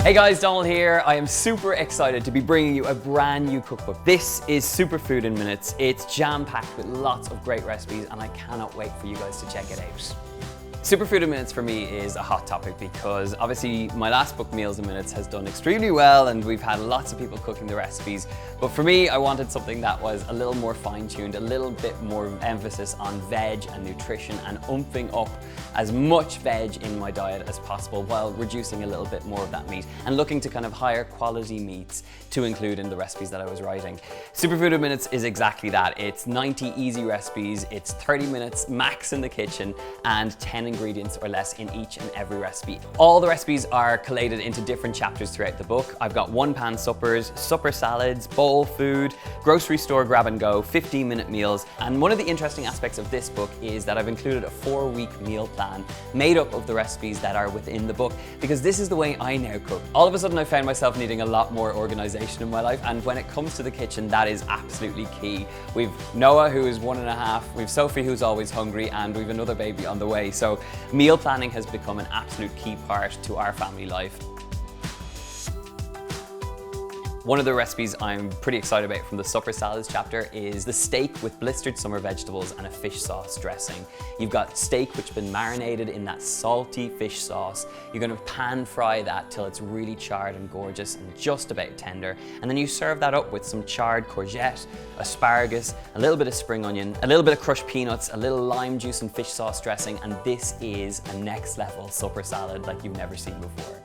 Hey guys, Donal here. I am super excited to be bringing you a brand new cookbook. This is Superfood in Minutes. It's jam-packed with lots of great recipes and I cannot wait for you guys to check it out. Superfood in Minutes for me is a hot topic because obviously my last book, Meals in Minutes, has done extremely well and we've had lots of people cooking the recipes. But for me, I wanted something that was a little more fine-tuned, a little bit more emphasis on veg and nutrition and umping up as much veg in my diet as possible while reducing a little bit more of that meat and looking to kind of higher quality meats to include in the recipes that I was writing. Superfood in Minutes is exactly that. It's 90 easy recipes, it's 30 minutes max in the kitchen and 10 ingredients or less in each and every recipe. All the recipes are collated into different chapters throughout the book. I've got one-pan suppers, supper salads, bowl food, grocery store grab and go, 15-minute meals. And one of the interesting aspects of this book is that I've included a 4-week meal plan made up of the recipes that are within the book, because this is the way I now cook. All of a sudden I found myself needing a lot more organization in my life, and when it comes to the kitchen, that is absolutely key. We've Noah, who is 1.5, we've Sophie, who's always hungry, and we've another baby on the way. So meal planning has become an absolute key part to our family life. One of the recipes I'm pretty excited about from the Supper Salads chapter is the steak with blistered summer vegetables and a fish sauce dressing. You've got steak which has been marinated in that salty fish sauce. You're going to pan fry that till it's really charred and gorgeous and just about tender. And then you serve that up with some charred courgette, asparagus, a little bit of spring onion, a little bit of crushed peanuts, a little lime juice and fish sauce dressing, and this is a next level supper salad like you've never seen before.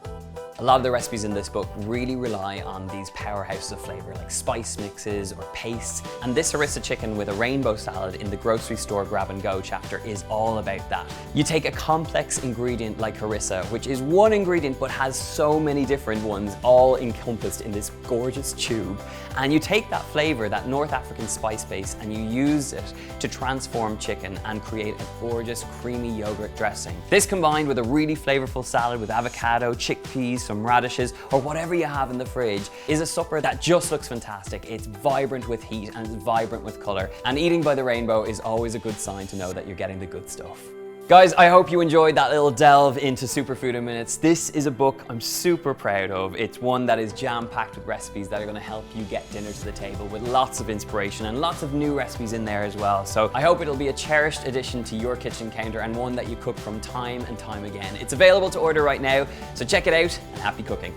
A lot of the recipes in this book really rely on these powerhouses of flavor like spice mixes or pastes, and this Harissa chicken with a rainbow salad in the grocery store grab and go chapter is all about that. You take a complex ingredient like harissa, which is one ingredient but has so many different ones all encompassed in this gorgeous tube, and you take that flavor, that North African spice base, and you use it to transform chicken and create a gorgeous creamy yogurt dressing. This combined with a really flavorful salad with avocado, chickpeas, some radishes, or whatever you have in the fridge is a supper that just looks fantastic. It's vibrant with heat and it's vibrant with color, and eating by the rainbow is always a good sign to know that you're getting the good stuff. Guys, I hope you enjoyed that little delve into Superfood in Minutes. This is a book I'm super proud of. It's one that is jam-packed with recipes that are going to help you get dinner to the table with lots of inspiration and lots of new recipes in there as well. So I hope it'll be a cherished addition to your kitchen counter and one that you cook from time and time again. It's available to order right now, so check it out and happy cooking.